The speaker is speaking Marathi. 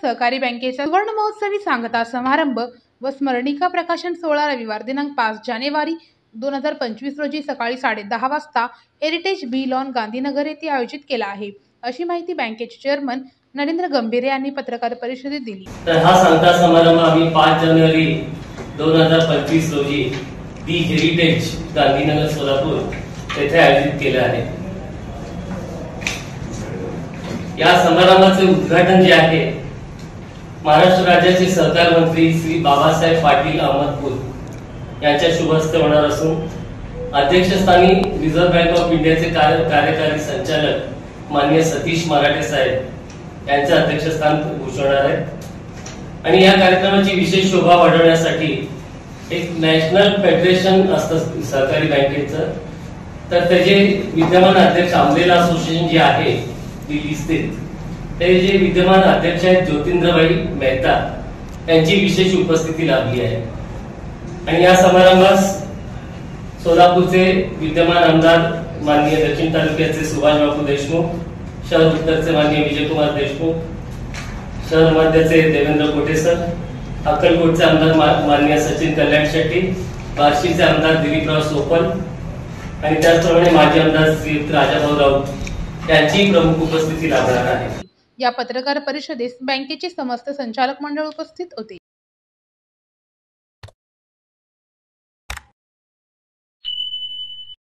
सहकारी बँकेचा सुवर्ण महोत्सवी सांगता समारंभ व स्मरणिका प्रकाशन सोहळा रविवार दिनांक 5 जानेवारी 2025 रोजी सकाळी 10:30 वाजता हेरिटेज बी लॉन गांधीनगर येथे आयोजित केला आहे, अशी माहिती बँकेचे चेअरमन नरेंद्र गंभीरे यांनी पत्रकार परिषदेत दिली। तर हा सांगता समारंभ आम्ही 5 जानेवारी 2025 रोजी दी हेरिटेज गांधीनगर सोलापूर येथे आयोजित केला आहे। या समारंभाचे उद्घाटन जे आहे महाराष्ट्र राज्याचे सहकार मंत्री श्री बाबासाहेब पाटील अहमदपूर यांच्या शुभ हस्ते होणार असून अध्यक्षस्थानी रिझर्व्ह बँक ऑफ इंडियाचे कार्यकारी संचालक माननीय सतीश मराठे साहेब यांच्या अध्यक्षस्थान भूषवणार आहे। आणि या कार्यक्रमाची विशेष शोभा वाढवण्यासाठी एक नॅशनल फेडरेशन असतं सहकारी बँकेचं, तर त्याचे विद्यमान अध्यक्ष अम्ब्रेला असोसिएशन जे आहे दिल्ली स्थित, ते जे विद्यमान अध्यक्ष आहेत ज्योतिंद्रभाई मेहता यांची विशेष उपस्थिती लाभली आहे। आणि या समारंभास सोलापूरचे विद्यमान आमदार माननीय दक्षिण तालुक्याचे सुभाष बापू देशमुख, शहर उत्तरचे माननीय विजयकुमार देशमुख, शहर मध्यचे देवेंद्र कोटे सर, अक्कलकोटचे आमदार माननीय सचिन कल्याण शेट्टी, बार्शीचे आमदार दिलीपराव सोपल आणि त्याचप्रमाणे माजी आमदार श्री राजाभाऊ राऊत यांची प्रमुख उपस्थिती लाभणार आहे। या पत्रकार परिषदेस बँकेचे समस्त संचालक मंडळ उपस्थित होते।